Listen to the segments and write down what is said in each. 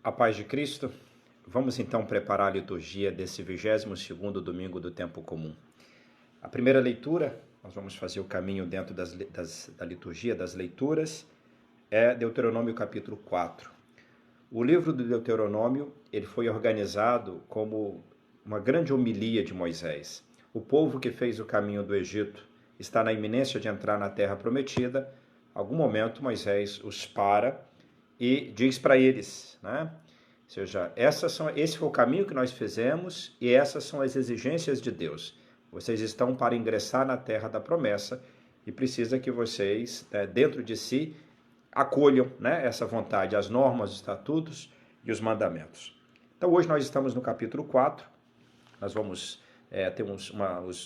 A paz de Cristo. Vamos então preparar a liturgia desse 22º domingo do tempo comum. A primeira leitura, nós vamos fazer o caminho dentro da liturgia das leituras, é Deuteronômio capítulo 4. O livro do Deuteronômio, ele foi organizado como uma grande homilia de Moisés. O povo que fez o caminho do Egito está na iminência de entrar na terra prometida. Em algum momento Moisés os para e diz para eles, né? Ou seja, esse foi o caminho que nós fizemos e essas são as exigências de Deus. Vocês estão para ingressar na terra da promessa e precisa que vocês, dentro de si, acolham, né, essa vontade, as normas, os estatutos e os mandamentos. Então hoje nós estamos no capítulo 4, nós vamos ter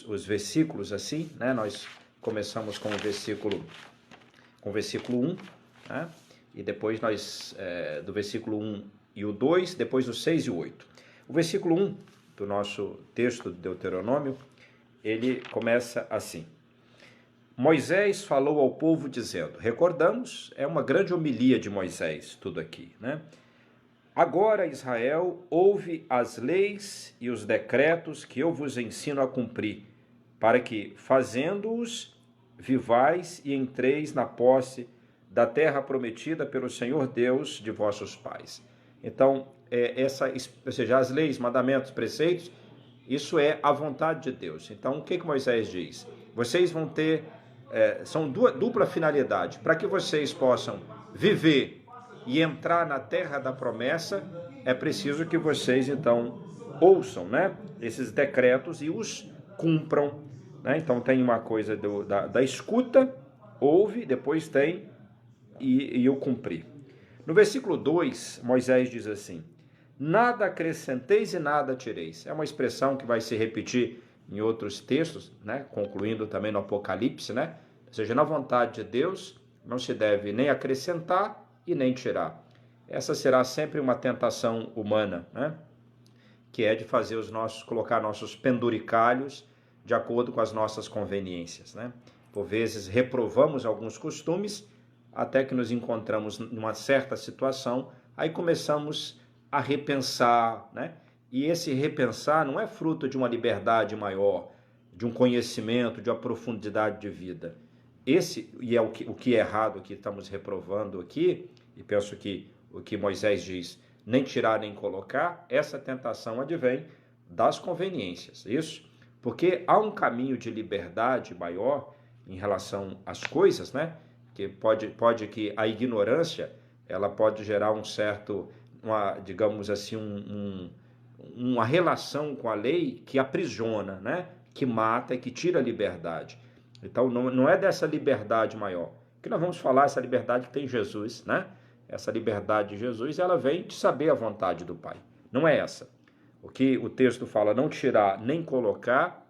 os versículos assim, né? Nós começamos com o versículo 1, né? E depois nós, do versículo 1 e o 2, depois o 6 e o 8. O versículo 1 do nosso texto de Deuteronômio, ele começa assim. Moisés falou ao povo dizendo, recordamos, é uma grande homilia de Moisés, tudo aqui, né? Agora, Israel, ouve as leis e os decretos que eu vos ensino a cumprir, para que, fazendo-os, vivais e entreis na posse da terra prometida pelo Senhor Deus de vossos pais. Então, ou seja, as leis, mandamentos, preceitos, isso é a vontade de Deus. Então, o que Moisés diz? Vocês vão ter, são dupla finalidade, para que vocês possam viver e entrar na terra da promessa, é preciso que vocês, então, ouçam, né, esses decretos e os cumpram, né? Então, tem uma coisa da escuta, ouve, depois tem e o cumprir. No versículo 2, Moisés diz assim, nada acrescenteis e nada tireis. É uma expressão que vai se repetir em outros textos, né? Concluindo também no Apocalipse, né? Ou seja, na vontade de Deus não se deve nem acrescentar e nem tirar. Essa será sempre uma tentação humana, né? Que é de colocar nossos penduricalhos de acordo com as nossas conveniências, né? Por vezes reprovamos alguns costumes até que nos encontramos numa certa situação, aí começamos a repensar, né? E esse repensar não é fruto de uma liberdade maior, de um conhecimento, de uma profundidade de vida. E é o que é errado que estamos reprovando aqui, e penso que o que Moisés diz, nem tirar nem colocar, essa tentação advém das conveniências, isso? Porque há um caminho de liberdade maior em relação às coisas, né? Que pode que a ignorância, ela pode gerar digamos assim, uma relação com a lei que aprisiona, né? Que mata e que tira a liberdade. Então, não é dessa liberdade maior. Que nós vamos falar, essa liberdade que tem Jesus, né? Essa liberdade de Jesus, ela vem de saber a vontade do Pai. Não é essa. O que o texto fala, não tirar nem colocar,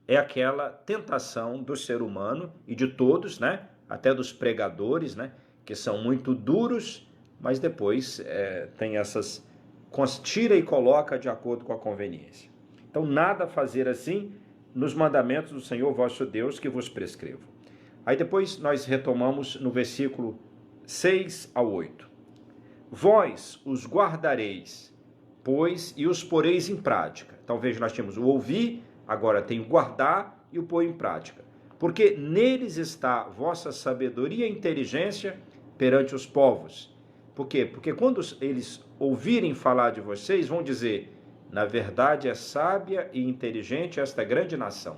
é aquela tentação do ser humano e de todos, né? Até dos pregadores, né? Que são muito duros, mas depois tem essas, tira e coloca de acordo com a conveniência. Então, nada fazer assim nos mandamentos do Senhor vosso Deus que vos prescrevo. Aí depois nós retomamos no versículo 6 ao 8. Vós os guardareis, pois, e os poreis em prática. Então veja, nós temos o ouvir, agora tem o guardar e o pôr em prática. Porque neles está vossa sabedoria e inteligência perante os povos. Por quê? Porque quando eles ouvirem falar de vocês, vão dizer, na verdade é sábia e inteligente esta grande nação.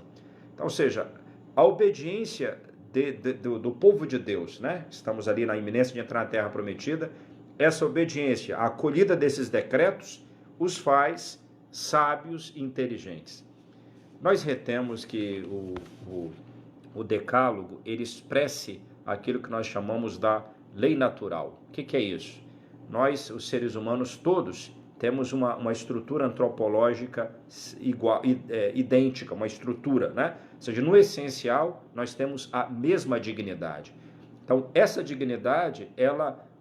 Então, ou seja, a obediência do povo de Deus, né? Estamos ali na iminência de entrar na terra prometida, essa obediência, a acolhida desses decretos, os faz sábios e inteligentes. Nós retemos que o decálogo, ele expresse aquilo que nós chamamos da lei natural. O que é isso? Nós, os seres humanos todos, temos uma estrutura antropológica idêntica, uma estrutura, né? Ou seja, no essencial, nós temos a mesma dignidade. Então, essa dignidade,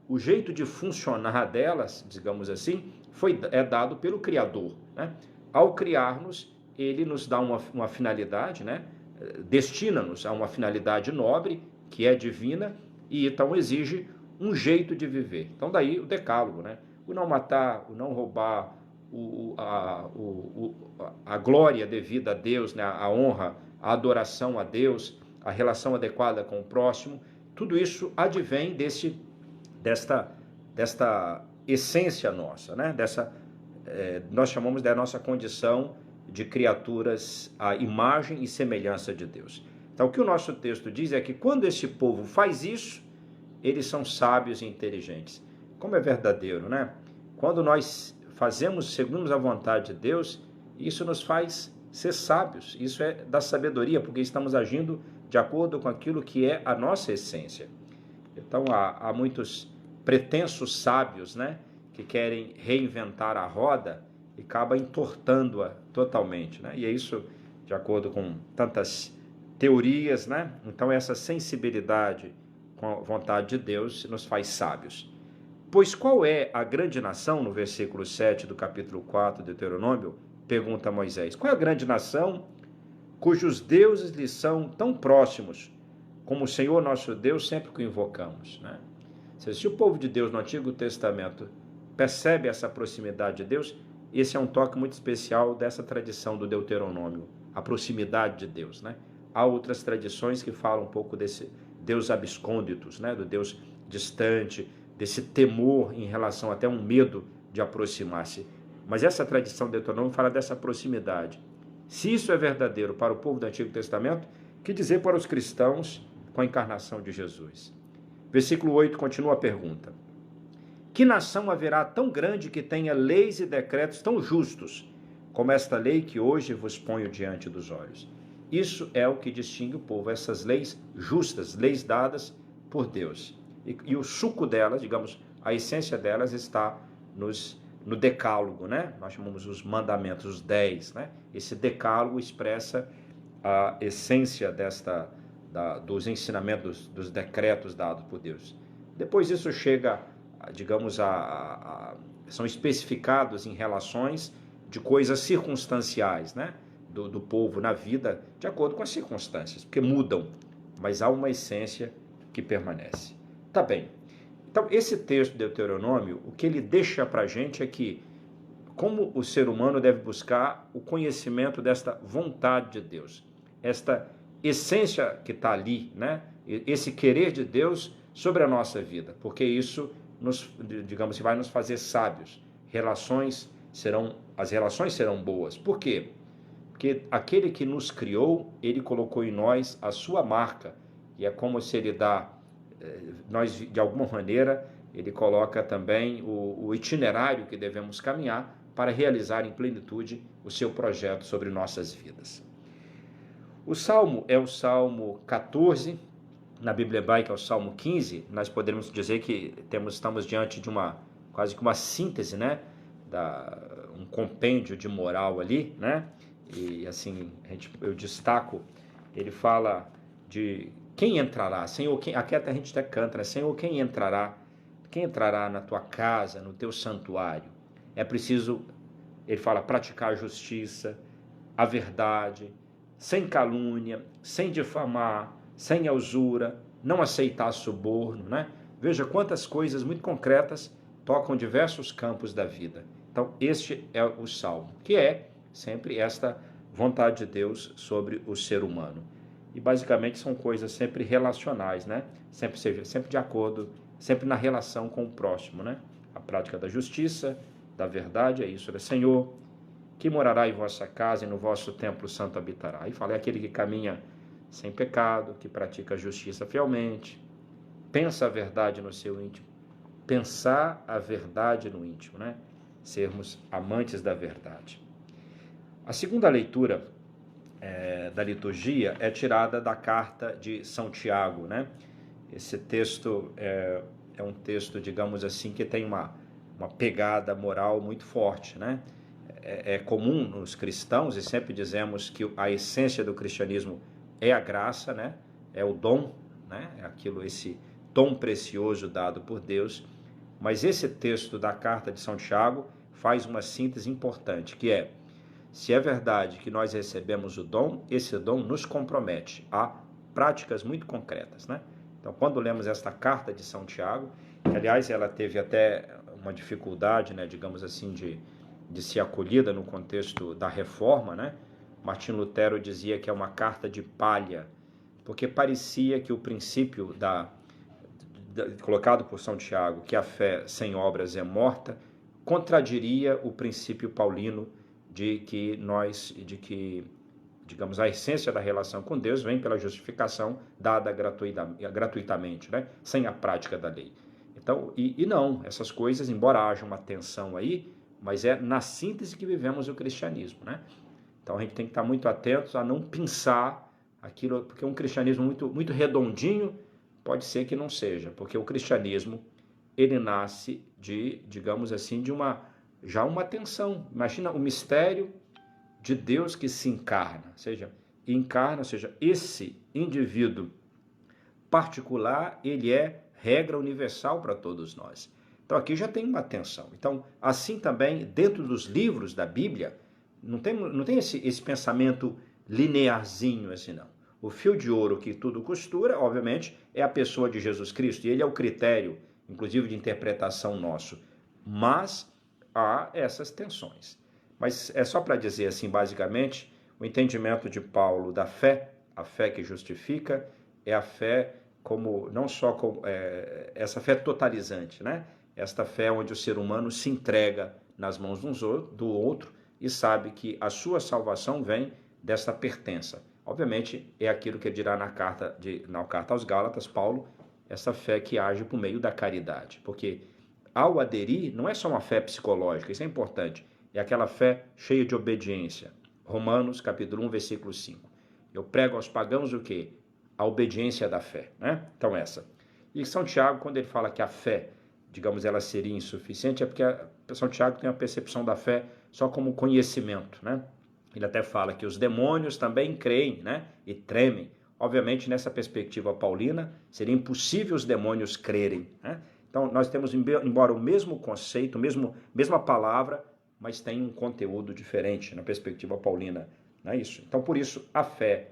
o jeito de funcionar delas, digamos assim, é dado pelo Criador, né? Ao criar-nos, ele nos dá uma finalidade, né? Destina-nos a uma finalidade nobre, que é divina, e então exige um jeito de viver. Então daí o decálogo, né? o não matar, o não roubar, a glória devida a Deus, né? A honra, a adoração a Deus, a relação adequada com o próximo, tudo isso advém desta essência nossa, né? Nós chamamos da nossa condição de criaturas à imagem e semelhança de Deus. Então, o que o nosso texto diz é que quando esse povo faz isso, eles são sábios e inteligentes. Como é verdadeiro, né? Quando nós fazemos segundo a vontade de Deus, isso nos faz ser sábios. Isso é da sabedoria, porque estamos agindo de acordo com aquilo que é a nossa essência. Então, há muitos pretensos sábios, né, que querem reinventar a roda e acaba entortando-a totalmente, né? E é isso de acordo com tantas teorias, né? Então, essa sensibilidade com a vontade de Deus nos faz sábios. Pois qual é a grande nação, no versículo 7 do capítulo 4 de Deuteronômio, pergunta Moisés, qual é a grande nação cujos deuses lhes são tão próximos, como o Senhor nosso Deus sempre que o invocamos, né? Se o povo de Deus no Antigo Testamento percebe essa proximidade de Deus, esse é um toque muito especial dessa tradição do Deuteronômio, a proximidade de Deus, né? Há outras tradições que falam um pouco desse Deus abscônditos, né? Do Deus distante, desse temor em relação até um medo de aproximar-se. Mas essa tradição do Deuteronômio fala dessa proximidade. Se isso é verdadeiro para o povo do Antigo Testamento, que dizer para os cristãos com a encarnação de Jesus? Versículo 8 continua a pergunta. Que nação haverá tão grande que tenha leis e decretos tão justos, como esta lei que hoje vos ponho diante dos olhos? Isso é o que distingue o povo, essas leis justas, leis dadas por Deus. E o suco delas, digamos, a essência delas está no decálogo, né? Nós chamamos os mandamentos, os 10, né? Esse decálogo expressa a essência dos ensinamentos, dos decretos dados por Deus. Depois isso chega, digamos, são especificados em relações de coisas circunstanciais, né? Do povo na vida, de acordo com as circunstâncias, porque mudam, mas há uma essência que permanece. Tá bem. Então, esse texto de Deuteronômio, o que ele deixa para a gente é que, como o ser humano deve buscar o conhecimento desta vontade de Deus, esta essência que está ali, né? Esse querer de Deus sobre a nossa vida, porque isso digamos, vai nos fazer sábios. As relações serão boas. Por quê? Porque aquele que nos criou, ele colocou em nós a sua marca, e é como se ele nós, de alguma maneira, ele coloca também o itinerário que devemos caminhar para realizar em plenitude o seu projeto sobre nossas vidas. O Salmo é o Salmo 14, na Bíblia Hebraica é o Salmo 15, nós podemos dizer que estamos diante de quase que uma síntese, né? Um compêndio de moral ali, né? E assim, eu destaco, ele fala de quem entrará, Senhor, aqui até a gente até canta, né? Senhor, quem entrará na tua casa, no teu santuário? É preciso, ele fala, praticar a justiça, a verdade, sem calúnia, sem difamar, sem usura, não aceitar suborno, né? Veja quantas coisas muito concretas tocam diversos campos da vida. Então, este é o Salmo, que é sempre esta vontade de Deus sobre o ser humano. E basicamente são coisas sempre relacionais, né? Sempre de acordo, sempre na relação com o próximo, né? A prática da justiça, da verdade, é isso, né? Senhor, que morará em vossa casa e no vosso templo santo habitará. Aí fala, é aquele que caminha sem pecado, que pratica a justiça fielmente, pensa a verdade no seu íntimo. Pensar a verdade no íntimo, né? Sermos amantes da verdade. A segunda leitura da liturgia é tirada da carta de São Tiago, né? Esse texto é um texto, digamos assim, que tem uma pegada moral muito forte, né? É comum nos cristãos, e sempre dizemos que a essência do cristianismo é a graça, né? É o dom, né? É esse dom precioso dado por Deus. Mas esse texto da carta de São Tiago faz uma síntese importante, que é, se é verdade que nós recebemos o dom, esse dom nos compromete a práticas muito concretas, né? Então, quando lemos esta carta de São Tiago, que, aliás, ela teve até uma dificuldade, né, digamos assim, de ser acolhida no contexto da reforma, né? Martinho Lutero dizia que é uma carta de palha, porque parecia que o princípio colocado por São Tiago, que a fé sem obras é morta, contradiria o princípio paulino de que digamos, a essência da relação com Deus vem pela justificação dada gratuitamente, né? Sem a prática da lei. Então, e não, essas coisas, embora haja uma tensão aí, mas é na síntese que vivemos o cristianismo, né? Então a gente tem que estar muito atentos a não pensar aquilo, porque um cristianismo muito redondinho pode ser que não seja, porque o cristianismo, ele nasce digamos assim, já uma tensão. Imagina o mistério de Deus que se encarna, ou seja, esse indivíduo particular, ele é regra universal para todos nós. Então aqui já tem uma tensão. Então, assim também, dentro dos livros da Bíblia, não tem esse pensamento linearzinho assim, não. O fio de ouro que tudo costura, obviamente, é a pessoa de Jesus Cristo, e ele é o critério, inclusive, de interpretação nosso. Mas há essas tensões. Mas é só para dizer assim, basicamente, o entendimento de Paulo da fé, a fé que justifica, é a fé como, não só como essa fé totalizante, né? Esta fé onde o ser humano se entrega nas mãos do outro e sabe que a sua salvação vem dessa pertença. Obviamente, é aquilo que ele dirá na carta aos Gálatas, Paulo, essa fé que age por meio da caridade. Porque ao aderir, não é só uma fé psicológica, isso é importante, é aquela fé cheia de obediência. Romanos, capítulo 1, versículo 5. Eu prego aos pagãos o quê? A obediência da fé, né? Então essa. E São Tiago, quando ele fala que a fé, digamos, ela seria insuficiente, é porque São Tiago tem a percepção da fé só como conhecimento, né? Ele até fala que os demônios também creem, né? E tremem. Obviamente, nessa perspectiva paulina, seria impossível os demônios crerem, né? Então, nós temos, embora o mesmo conceito, mesma palavra, mas tem um conteúdo diferente na perspectiva paulina, não é isso? Então, por isso, a fé,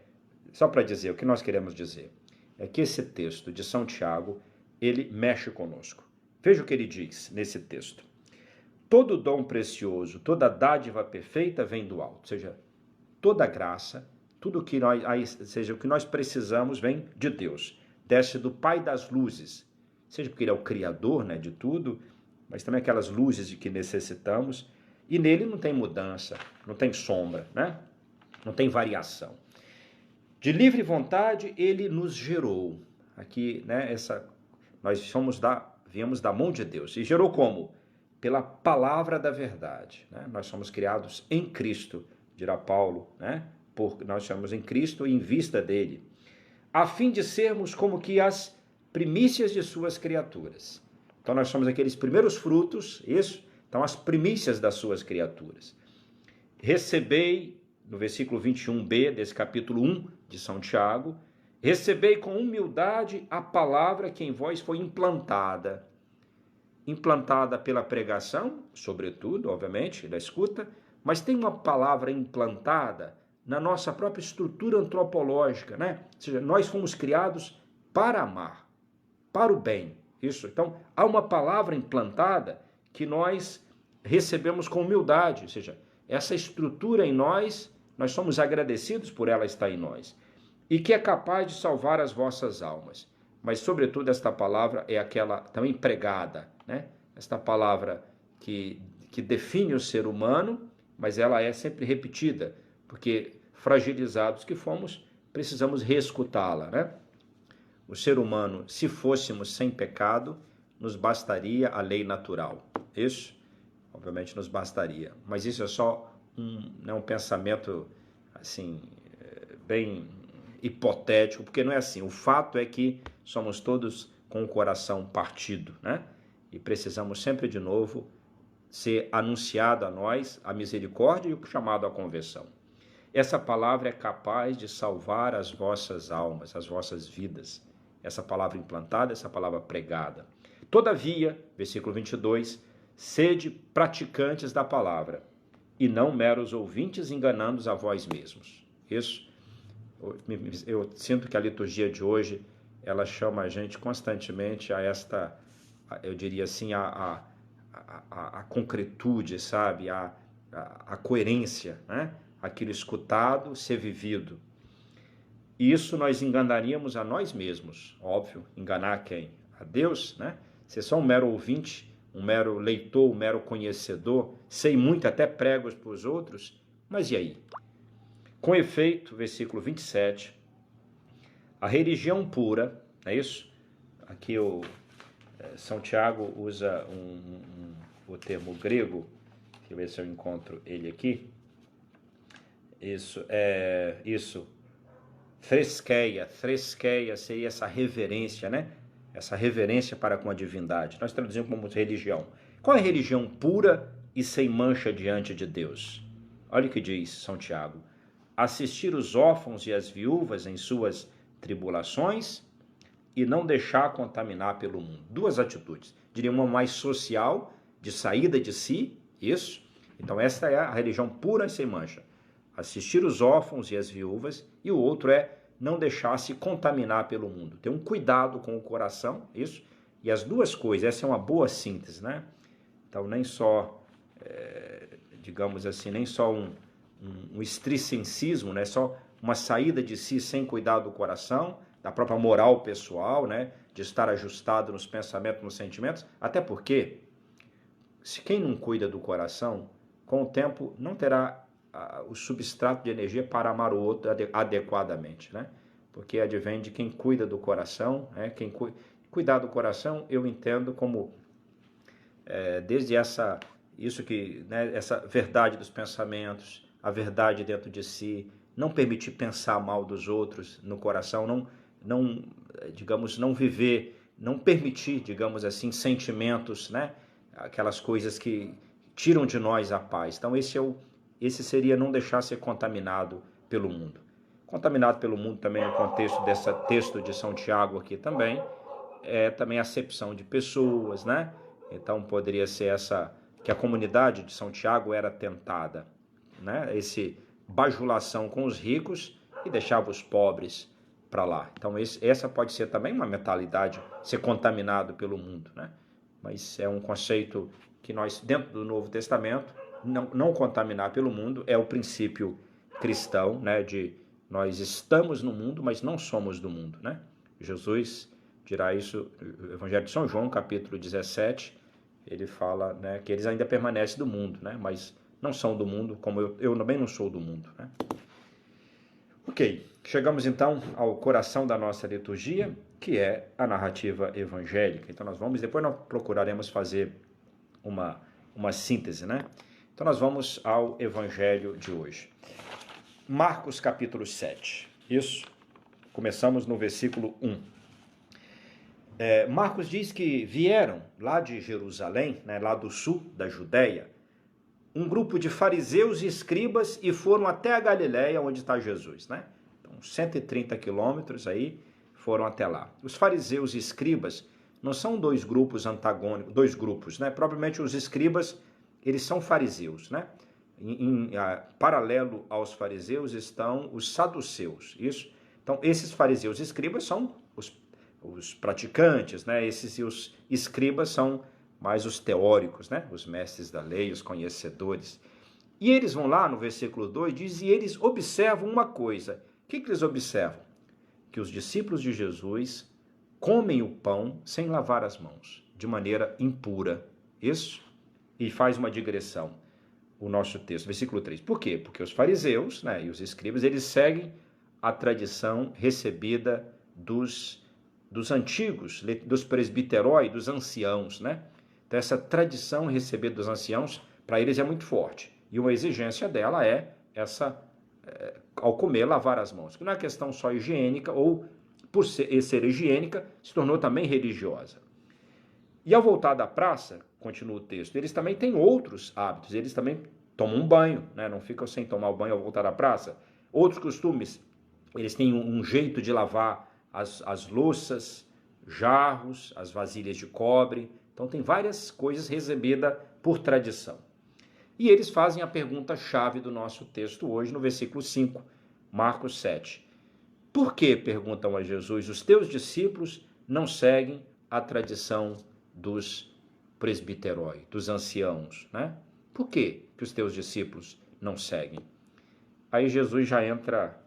só para dizer, o que nós queremos dizer, é que esse texto de São Tiago, ele mexe conosco. Veja o que ele diz nesse texto. Todo dom precioso, toda dádiva perfeita vem do alto, ou seja, toda graça, tudo que o que nós precisamos vem de Deus, desce do Pai das luzes, seja porque ele é o Criador, né, de tudo, mas também aquelas luzes de que necessitamos, e nele não tem mudança, não tem sombra, né? Não tem variação. De livre vontade, ele nos gerou. Aqui, né, nós viemos da mão de Deus. E gerou como? Pela palavra da verdade. Né? Nós somos criados em Cristo, dirá Paulo, né? Nós somos em Cristo e em vista dele, a fim de sermos como que as primícias de suas criaturas. Então nós somos aqueles primeiros frutos, isso, então as primícias das suas criaturas. Recebei, no versículo 21b desse capítulo 1 de São Tiago, recebei com humildade a palavra que em vós foi implantada pela pregação, sobretudo, obviamente, da escuta, mas tem uma palavra implantada na nossa própria estrutura antropológica, né? Ou seja, nós fomos criados para amar, para o bem. Isso. Então, há uma palavra implantada que nós recebemos com humildade, ou seja, essa estrutura em nós somos agradecidos por ela estar em nós, e que é capaz de salvar as vossas almas. Mas, sobretudo, esta palavra é aquela também pregada, né? Esta palavra que define o ser humano, mas ela é sempre repetida, porque fragilizados que fomos, precisamos reescutá-la, né? O ser humano, se fôssemos sem pecado, nos bastaria a lei natural. Isso, obviamente, nos bastaria. Mas isso é só um pensamento, assim, bem hipotético, porque não é assim. O fato é que somos todos com o coração partido, né? E precisamos sempre de novo ser anunciado a nós a misericórdia e o chamado à conversão. Essa palavra é capaz de salvar as vossas almas, as vossas vidas. Essa palavra implantada, essa palavra pregada. Todavia, versículo 22, sede praticantes da palavra, e não meros ouvintes enganando-os a vós mesmos. Isso, eu sinto que a liturgia de hoje, ela chama a gente constantemente a esta, eu diria assim, a a concretude, sabe? A coerência, né? Aquilo escutado ser vivido. E isso nós enganaríamos a nós mesmos, óbvio. Enganar quem? A Deus, né? Ser só um mero ouvinte, um mero leitor, um mero conhecedor, sei muito, até pregos para os outros, mas e aí? Com efeito, versículo 27, a religião pura, é isso? Aqui o São Tiago usa o termo grego, deixa eu ver se eu encontro ele aqui. Isso, Threskeia seria essa reverência, né? Essa reverência para com a divindade. Nós traduzimos como religião. Qual é a religião pura e sem mancha diante de Deus? Olha o que diz São Tiago. Assistir os órfãos e as viúvas em suas tribulações e não deixar contaminar pelo mundo. Duas atitudes. Diria uma mais social, de saída de si, isso. Então essa é a religião pura e sem mancha. Assistir os órfãos e as viúvas, e o outro é não deixar se contaminar pelo mundo. Ter um cuidado com o coração, isso. E as duas coisas, essa é uma boa síntese, né? Então nem só, digamos assim, nem só um estricencismo, né? Só uma saída de si sem cuidar do coração, da própria moral pessoal, né? De estar ajustado nos pensamentos, nos sentimentos, até porque, se quem não cuida do coração, com o tempo não terá o substrato de energia para amar o outro adequadamente, né? Porque advém de quem cuida do coração, né? Cuidar do coração eu entendo como desde isso que, né, essa verdade dos pensamentos, a verdade dentro de si, não permitir pensar mal dos outros no coração, digamos, não viver, não permitir, digamos assim, sentimentos, né? Aquelas coisas que tiram de nós a paz. Então esse seria não deixar ser contaminado pelo mundo. Contaminado pelo mundo também no contexto desse texto de São Tiago aqui também, também a acepção de pessoas, né? Então poderia ser que a comunidade de São Tiago era tentada, né? Esse bajulação com os ricos e deixava os pobres para lá. Então essa pode ser também uma mentalidade, ser contaminado pelo mundo, né? Mas é um conceito que nós, dentro do Novo Testamento, não contaminar pelo mundo, é o princípio cristão, né? De nós estamos no mundo, mas não somos do mundo, né? Jesus dirá isso no Evangelho de São João, capítulo 17, ele fala, né, que eles ainda permanecem do mundo, né? Mas não são do mundo, como eu também não sou do mundo, né? Ok, chegamos então ao coração da nossa liturgia, que é a narrativa evangélica. Então depois nós procuraremos fazer uma síntese, né? Então nós vamos ao evangelho de hoje. Marcos capítulo 7, isso, começamos no versículo 1. Marcos diz que vieram lá de Jerusalém, né, lá do sul da Judéia, um grupo de fariseus e escribas e foram até a Galiléia, onde está Jesus, né? Então, 130 quilômetros aí, foram até lá. Os fariseus e escribas não são dois grupos antagônicos, dois grupos, né? Provavelmente os escribas, eles são fariseus, né? Paralelo aos fariseus estão os saduceus, isso? Então, esses fariseus e escribas são os praticantes, né? Os escribas são mais os teóricos, né? Os mestres da lei, os conhecedores. E eles vão lá no versículo 2, diz, e eles observam uma coisa. O que eles observam? Que os discípulos de Jesus comem o pão sem lavar as mãos, de maneira impura. Isso? E faz uma digressão o nosso texto, versículo 3. Por quê? Porque os fariseus, né, e os escribas, eles seguem a tradição recebida dos antigos, dos presbiterói, dos anciãos, né? Então essa tradição recebida dos anciãos, para eles é muito forte. E uma exigência dela é ao comer, lavar as mãos. Que não é questão só higiênica, ou por ser higiênica, se tornou também religiosa. E ao voltar da praça, continua o texto, eles também têm outros hábitos, eles também tomam um banho, né? Não ficam sem tomar o banho ao voltar da praça. Outros costumes, eles têm um jeito de lavar as louças, jarros, as vasilhas de cobre. Então tem várias coisas recebidas por tradição. E eles fazem a pergunta-chave do nosso texto hoje, no versículo 5, Marcos 7. Por que, perguntam a Jesus, os teus discípulos não seguem a tradição dos presbiterói, dos anciãos, né? Por que os teus discípulos não seguem? Aí Jesus já entra,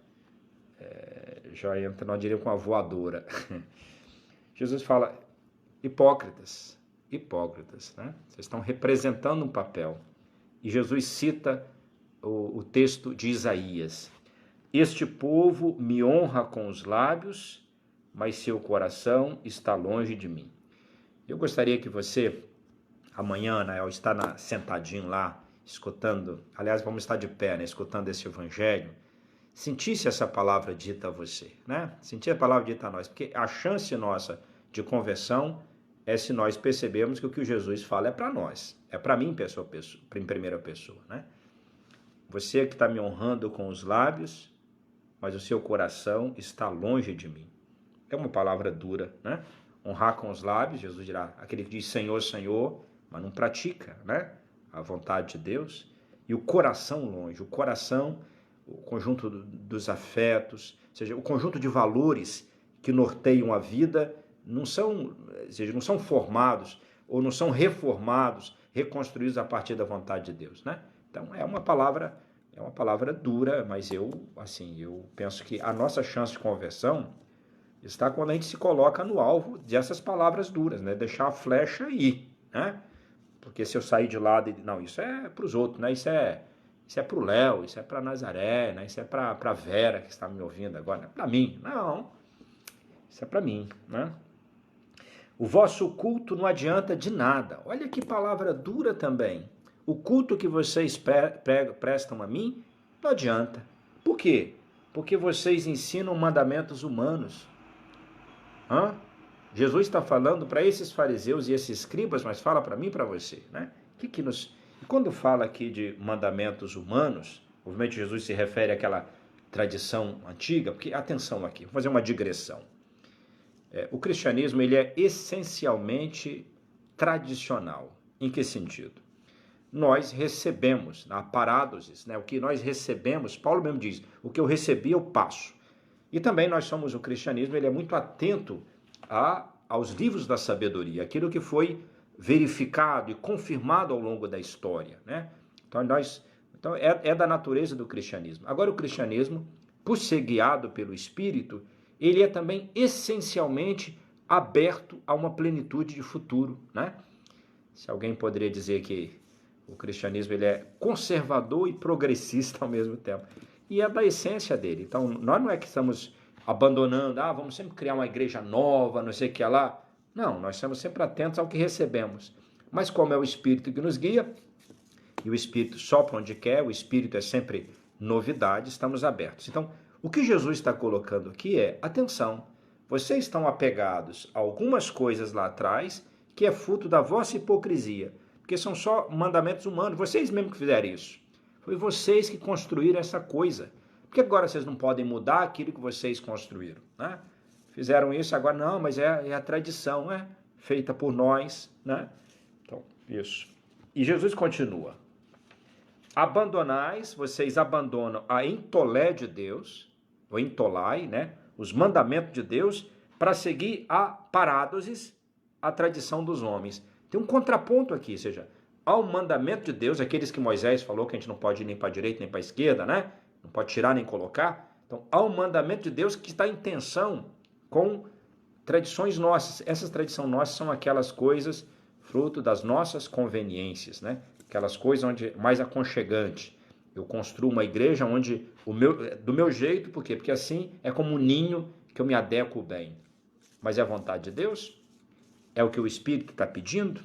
não diria com a voadora. Jesus fala, hipócritas, né? Vocês estão representando um papel. E Jesus cita o texto de Isaías. Este povo me honra com os lábios, mas seu coração está longe de mim. Eu gostaria que você, amanhã, né, ao estar sentadinho lá, escutando, aliás, vamos estar de pé, né, escutando esse evangelho, sentisse essa palavra dita a você, né? Sentir a palavra dita a nós, porque a chance nossa de conversão é se nós percebermos que o que o Jesus fala é para nós, é para mim em primeira pessoa, né? Você que está me honrando com os lábios, mas o seu coração está longe de mim. É uma palavra dura, né? Honrar com os lábios, Jesus dirá, aquele que diz Senhor, Senhor, mas não pratica, né? A vontade de Deus. E o coração longe, o coração, o conjunto dos afetos, ou seja, o conjunto de valores que norteiam a vida não são formados ou não são reformados, reconstruídos a partir da vontade de Deus, né? Então é uma palavra dura, mas eu penso que a nossa chance de conversão está quando a gente se coloca no alvo dessas palavras duras, né? Deixar a flecha ir, né? Porque se eu sair de lado, não, isso é para os outros, né? Isso é para o Léo, isso é para Nazaré, né? Isso é para a Vera que está me ouvindo agora, não é para mim, não, isso é para mim, né? O vosso culto não adianta de nada. Olha que palavra dura também. O culto que vocês prestam a mim não adianta. Por quê? Porque vocês ensinam mandamentos humanos. Jesus está falando para esses fariseus e esses escribas, mas fala para mim e para você, né? E quando fala aqui de mandamentos humanos, obviamente Jesus se refere àquela tradição antiga, porque, atenção aqui, vou fazer uma digressão. O cristianismo ele é essencialmente tradicional. Em que sentido? Nós recebemos, na parádosis, né? O que nós recebemos, Paulo mesmo diz, o que eu recebi eu passo. E também o cristianismo ele é muito atento aos livros da sabedoria, aquilo que foi verificado e confirmado ao longo da história, né? Então é da natureza do cristianismo. Agora o cristianismo, por ser guiado pelo Espírito, ele é também essencialmente aberto a uma plenitude de futuro, né? Se alguém poderia dizer que o cristianismo ele é conservador e progressista ao mesmo tempo. E é da essência dele. Então, nós não é que estamos abandonando, vamos sempre criar uma igreja nova, não sei o que lá. Não, nós estamos sempre atentos ao que recebemos. Mas como é o Espírito que nos guia, e o Espírito sopra onde quer, o Espírito é sempre novidade, estamos abertos. Então, o que Jesus está colocando aqui é, atenção, vocês estão apegados a algumas coisas lá atrás que é fruto da vossa hipocrisia, porque são só mandamentos humanos, vocês mesmos que fizeram isso. Foi vocês que construíram essa coisa. Por que agora vocês não podem mudar aquilo que vocês construíram, né? Fizeram isso, agora não, mas é a tradição, né? Feita por nós, né? Então, isso. E Jesus continua. Vocês abandonam a entolé de Deus, ou entolai, né? Os mandamentos de Deus, para seguir a parádosis, a tradição dos homens. Tem um contraponto aqui, ou seja, ao mandamento de Deus, aqueles que Moisés falou que a gente não pode ir nem para a direita nem para a esquerda, né? Não pode tirar nem colocar. Então, há um mandamento de Deus que está em tensão com tradições nossas. Essas tradições nossas são aquelas coisas fruto das nossas conveniências, né? Aquelas coisas onde mais aconchegante. Eu construo uma igreja onde do meu jeito, por quê? Porque assim é como um ninho que eu me adequo bem. Mas é a vontade de Deus? É o que o Espírito está pedindo?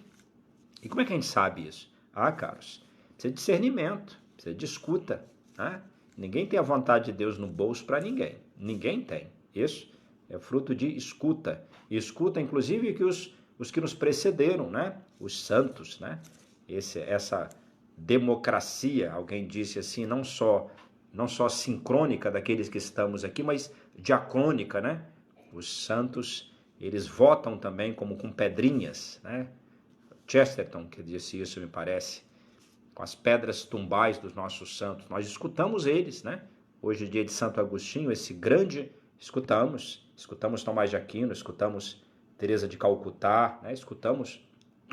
E como é que a gente sabe isso? Caros, precisa de discernimento, precisa de escuta, né? Ninguém tem a vontade de Deus no bolso para ninguém. Ninguém tem. Isso é fruto de escuta. E escuta, inclusive, que os que nos precederam, né? Os santos, né? Essa democracia, alguém disse assim, não só sincrônica daqueles que estamos aqui, mas diacrônica, né? Os santos, eles votam também como com pedrinhas, né? Chesterton, que disse isso, me parece, com as pedras tumbais dos nossos santos. Nós escutamos eles, né? Hoje, dia de Santo Agostinho, esse grande, escutamos Tomás de Aquino, escutamos Teresa de Calcutá, né? Escutamos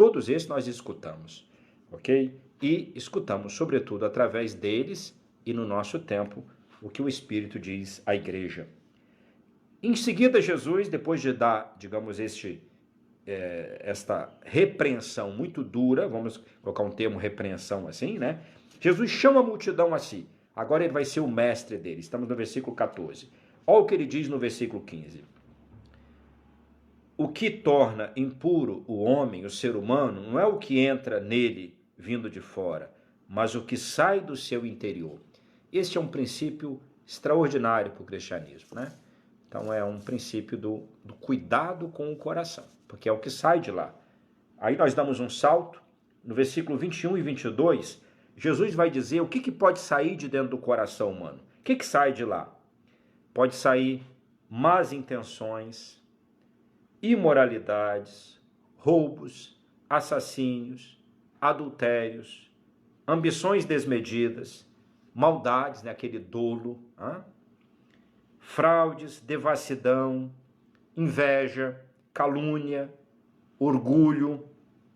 todos esses nós escutamos, ok? E escutamos, sobretudo, através deles e no nosso tempo, o que o Espírito diz à igreja. Em seguida, Jesus, depois de dar, digamos, esta repreensão muito dura, vamos colocar um termo repreensão assim, né? Jesus chama a multidão a si. Agora ele vai ser o mestre dele. Estamos no versículo 14. Olha o que ele diz no versículo 15. O que torna impuro o homem, o ser humano, não é o que entra nele vindo de fora, mas o que sai do seu interior. Este é um princípio extraordinário para o cristianismo, né? Então é um princípio do cuidado com o coração, porque é o que sai de lá. Aí nós damos um salto, no versículo 21 e 22, Jesus vai dizer o que pode sair de dentro do coração humano. O que sai de lá? Pode sair más intenções, imoralidades, roubos, assassínios, adultérios, ambições desmedidas, maldades, né, aquele dolo, fraudes, devassidão, inveja, calúnia, orgulho,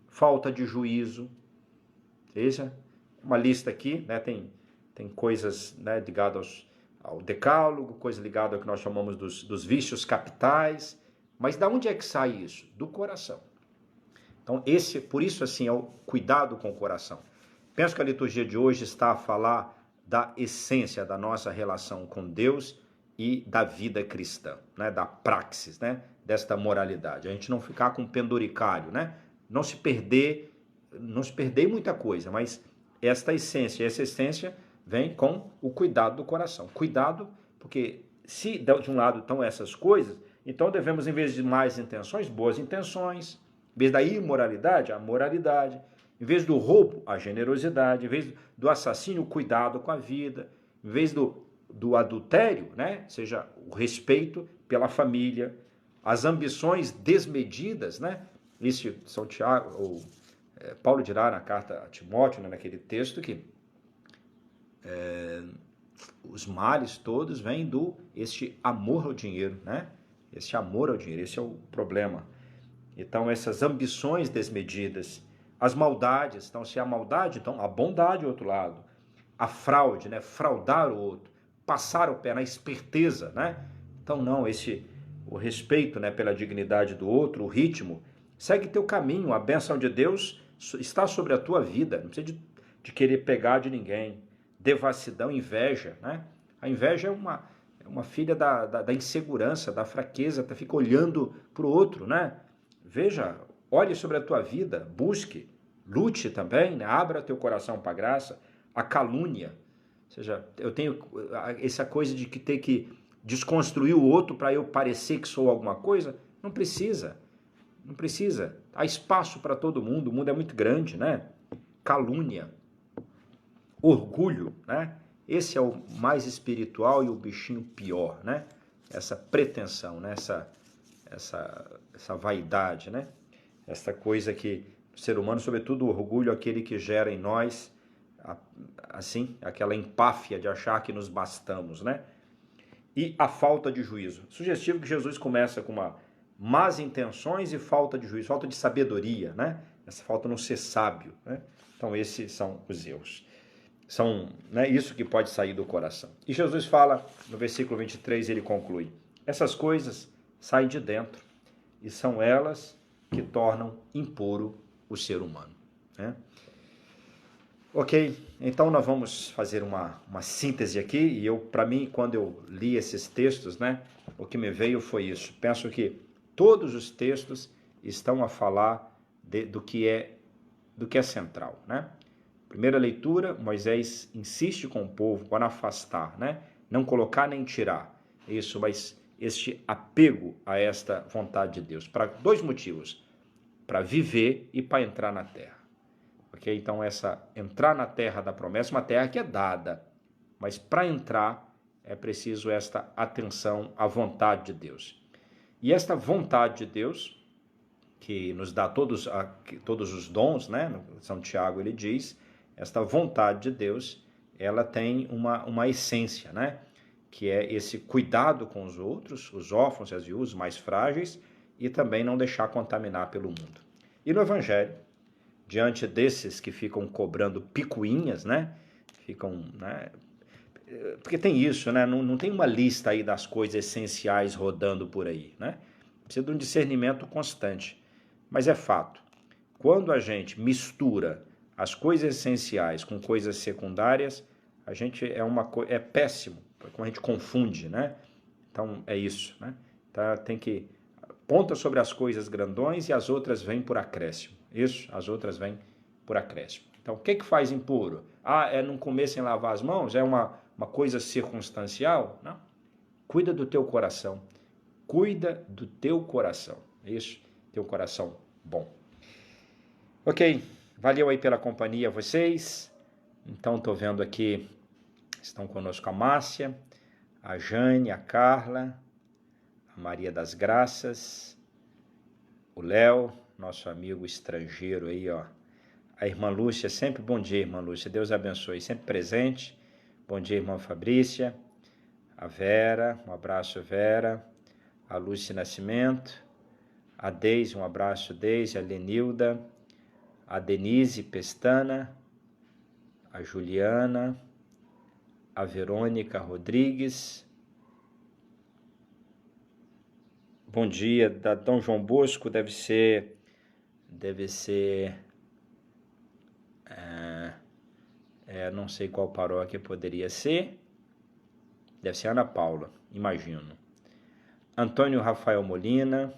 falta de juízo. Veja, uma lista aqui, né, tem coisas, né, ligadas ao decálogo, coisa ligada ao que nós chamamos dos vícios capitais. Mas da onde é que sai isso? Do coração. Então, por isso, assim, é o cuidado com o coração. Penso que a liturgia de hoje está a falar da essência da nossa relação com Deus e da vida cristã, né? Da praxis, né? Desta moralidade. A gente não ficar com penduricalho, né? Não se perder em muita coisa, mas essa essência vem com o cuidado do coração. Cuidado, porque se de um lado estão essas coisas, então devemos, em vez de más intenções, boas intenções. Em vez da imoralidade, a moralidade. Em vez do roubo, a generosidade. Em vez do assassínio, o cuidado com a vida. Em vez do adultério, né? Seja o respeito pela família. As ambições desmedidas, né? Isso São Tiago, Paulo dirá na carta a Timóteo, né, naquele texto, que os males todos vêm este amor ao dinheiro, né? Este amor ao dinheiro, esse é o problema. Então, essas ambições desmedidas, as maldades, então, se há maldade, então, a bondade ao outro lado, a fraude, né? Fraudar o outro, passar o pé na esperteza, né? Então, não, o respeito, né, pela dignidade do outro, o ritmo, segue teu caminho, a bênção de Deus está sobre a tua vida, não precisa de querer pegar de ninguém. Devassidão, inveja, né? A inveja é uma filha da insegurança, da fraqueza, fica olhando para o outro, né? Veja, olhe sobre a tua vida, busque, lute também, né? Abra teu coração para a graça. A calúnia, ou seja, eu tenho essa coisa de que ter que desconstruir o outro para eu parecer que sou alguma coisa. Não precisa, não precisa. Há espaço para todo mundo, o mundo é muito grande, né? Calúnia, orgulho, né? Esse é o mais espiritual e o bichinho pior, né? Essa pretensão, né? Essa vaidade, né? Essa coisa que o ser humano, sobretudo o orgulho, aquele que gera em nós, assim, aquela empáfia de achar que nos bastamos, né? E a falta de juízo. Sugestivo que Jesus começa com más intenções e falta de juízo, falta de sabedoria, né? Essa falta de não ser sábio, né? Então esses são os erros. São, né, isso que pode sair do coração. E Jesus fala, no versículo 23, ele conclui, essas coisas saem de dentro e são elas que tornam impuro o ser humano, né? Ok, então nós vamos fazer uma síntese aqui, e para mim, quando eu li esses textos, né, o que me veio foi isso. Penso que todos os textos estão a falar do que é central, né? Primeira leitura, Moisés insiste com o povo para afastar, né? Não colocar nem tirar. Isso, mas este apego a esta vontade de Deus, para dois motivos, para viver e para entrar na terra. Ok? Então, entrar na terra da promessa, uma terra que é dada, mas para entrar é preciso esta atenção à vontade de Deus. E esta vontade de Deus, que nos dá todos os dons, né? No São Tiago ele diz, esta vontade de Deus, ela tem uma essência, né? Que é esse cuidado com os outros, os órfãos e as viúvas mais frágeis, e também não deixar contaminar pelo mundo. E no Evangelho, diante desses que ficam cobrando picuinhas, né? Ficam, né? Porque tem isso, né? Não tem uma lista aí das coisas essenciais rodando por aí, né? Precisa de um discernimento constante. Mas é fato, quando a gente mistura as coisas essenciais com coisas secundárias, a gente é péssimo, como a gente confunde, né? Então é isso, né? Tá, tem que ponta sobre as coisas grandões e as outras vêm por acréscimo. Isso, as outras vêm por acréscimo. Então, o que faz impuro? É não comer sem lavar as mãos? É uma coisa circunstancial? Não. Cuida do teu coração. Cuida do teu coração. Isso, teu coração bom. Ok, valeu aí pela companhia vocês. Então, estou vendo aqui, estão conosco a Márcia, a Jane, a Carla, a Maria das Graças, o Léo, nosso amigo estrangeiro aí, ó. A irmã Lúcia, sempre bom dia, irmã Lúcia, Deus abençoe, sempre presente. Bom dia, irmã Fabrícia, a Vera, um abraço, Vera, a Lúcia Nascimento, a Deise, um abraço, Deise, a Lenilda, a Denise Pestana, a Juliana, a Verônica Rodrigues. Bom dia, da Dom João Bosco, deve ser, não sei qual paróquia poderia ser, deve ser Ana Paula, imagino. Antônio Rafael Molina,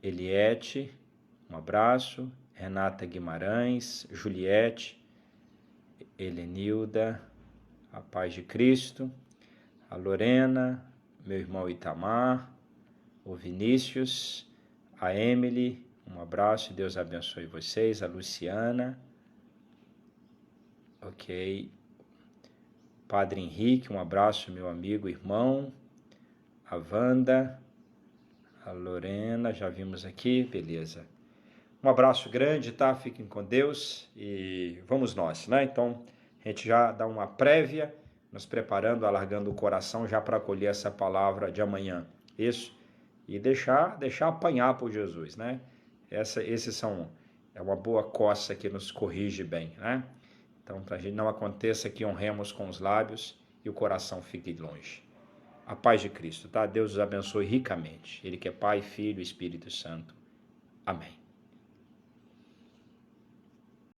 Eliette, um abraço, Renata Guimarães, Juliette, Helenilda, a paz de Cristo, a Lorena, meu irmão Itamar, o Vinícius, a Emily, um abraço, Deus abençoe vocês, a Luciana, ok, Padre Henrique, um abraço, meu amigo, irmão, a Wanda, a Lorena, já vimos aqui, beleza. Um abraço grande, tá? Fiquem com Deus e vamos nós, né? Então, a gente já dá uma prévia, nos preparando, alargando o coração já para acolher essa palavra de amanhã. Isso. E deixar apanhar por Jesus, né? É uma boa coça que nos corrige bem, né? Então, para a gente não aconteça que honremos com os lábios e o coração fique longe. A paz de Cristo, tá? Deus os abençoe ricamente. Ele que é Pai, Filho e Espírito Santo. Amém.